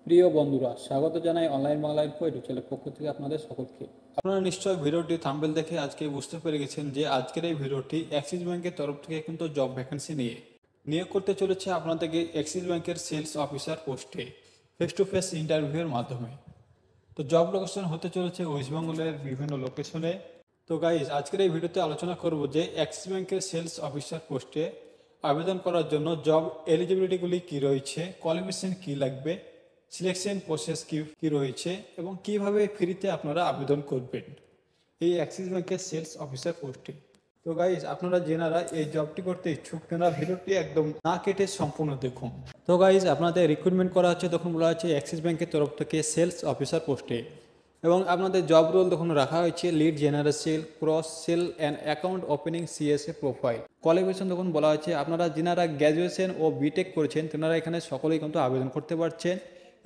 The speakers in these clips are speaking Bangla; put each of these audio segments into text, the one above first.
প্রিয় বন্ধুরা, স্বাগত জানাই অনলাইন বাংলা ইনফো ইউটিউব চ্যানেলের পক্ষ থেকে আপনাদের সকলকে। আপনারা নিশ্চয়ই ভিডিওটি থাম্বনেল দেখে আজকে বুঝতে পেরে গেছেন যে আজকের এই ভিডিওটি অ্যাক্সিস ব্যাংকের তরফ থেকে কিন্তু জব ভ্যাকেন্সি নিয়োগ করতে চলেছে আপনাদেরকে অ্যাক্সিস ব্যাংকের সেলস অফিসার পোস্টে ফেস টু ফেস ইন্টারভিউয়ের মাধ্যমে। তো জব লোকেশন হতে চলেছে ওয়েস্ট বেঙ্গলের বিভিন্ন লোকেশনে। তো গাইজ, আজকের এই ভিডিওতে আলোচনা করব যে অ্যাক্সিস ব্যাংকের সেলস অফিসার পোস্টে আবেদন করার জন্য জব এলিজিবিলিটিগুলি কী রয়েছে, কোয়ালিফিকেশন কী লাগবে, সিলেকশন প্রসেস কী রয়েছে এবং কিভাবে ফ্রিতে আপনারা আবেদন করবেন এই অ্যাক্সিস ব্যাংকের সেলস অফিসার পোস্টে। তো গাইজ, আপনারা যেনারা এই জবটি করতে ইচ্ছুক তেনারা ভিডিওটি একদম না কেটে সম্পূর্ণ দেখুন। তো গাইজ, আপনাদের রিক্রুটমেন্ট করা হচ্ছে তখন বলা হচ্ছে অ্যাক্সিস ব্যাংকের তরফ থেকে সেলস অফিসার পোস্টে, এবং আপনাদের জব রোল তখন রাখা হয়েছে lead general sell, cross sell and account opening CSA profile. Qualification তখন বলা হয়েছে আপনারা যেনারা গ্র্যাজুয়েশন ও বিটেক করেছেন তেনারা এখানে সকলেই কিন্তু আবেদন করতে পারছেন।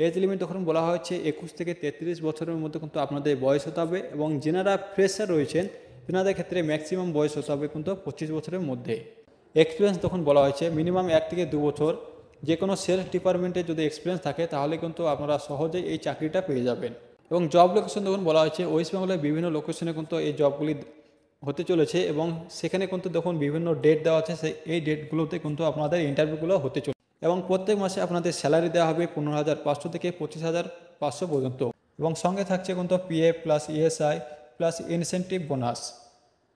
এজ লিমিট তখন বলা হয়েছে 21 থেকে 33 বছরের মধ্যে কিন্তু আপনাদের বয়স হতে হবে, এবং যেনারা ফ্রেশার রয়েছেন তেনাদের ক্ষেত্রে ম্যাক্সিমাম বয়স হতে হবে কিন্তু 25 বছরের মধ্যে। এক্সপিরিয়েন্স তখন বলা হয়েছে মিনিমাম 1 থেকে 2 বছর যে কোনো সেলস ডিপার্টমেন্টে যদি এক্সপিরিয়েন্স থাকে তাহলে কিন্তু আপনারা সহজেই এই চাকরিটা পেয়ে যাবেন। এবং জব লোকেশন তখন বলা হয়েছে ওয়েস্ট বেঙ্গলের বিভিন্ন লোকেশনে কিন্তু এই জবগুলি হতে চলেছে, এবং সেখানে কিন্তু তখন বিভিন্ন ডেট দেওয়া আছে, এই ডেটগুলোতে কিন্তু আপনাদের ইন্টারভিউগুলো হতে চলেছে। এবং প্রত্যেক মাসে আপনাদের স্যালারি দেওয়া হবে 15,500 থেকে 25,500 পর্যন্ত, এবং সঙ্গে থাকছে কিন্তু PF plus ESI plus incentive bonus.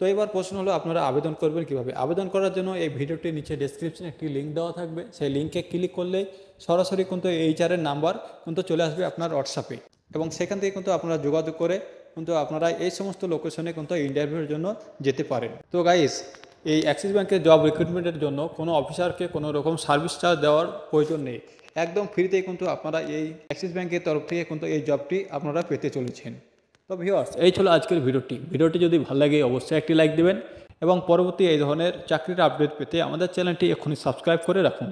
তো এবার প্রশ্ন হলো আপনারা আবেদন করবেন কীভাবে। আবেদন করার জন্য এই ভিডিওটির নিচে ডেসক্রিপশনে একটি লিঙ্ক দেওয়া থাকবে, সেই লিঙ্কে ক্লিক করলে সরাসরি কিন্তু এইচআরের নাম্বার কিন্তু চলে আসবে আপনার হোয়াটসঅ্যাপে, এবং সেখান থেকে কিন্তু আপনারা যোগাযোগ করে কিন্তু আপনারা এই সমস্ত লোকেশনে কিন্তু ইন্টারভিউর জন্য যেতে পারেন। তো গাইস, এই অ্যাক্সিস ব্যাংকের জব রিক্রুটমেন্টের জন্য কোনো অফিসারকে কোনো রকম সার্ভিস চার্জ দেওয়ার প্রয়োজন নেই, একদম ফ্রিতেই কিন্তু আপনারা এই অ্যাক্সিস ব্যাংকের তরফ থেকে কিন্তু এই জবটি আপনারা পেতে চলেছেন। তো ভিউয়ার্স, এই ছিল আজকের ভিডিওটি যদি ভালো লাগে অবশ্যই একটি লাইক দেবেন, এবং পরবর্তী এই ধরনের চাকরির আপডেট পেতে আমাদের চ্যানেলটি এখনই সাবস্ক্রাইব করে রাখুন।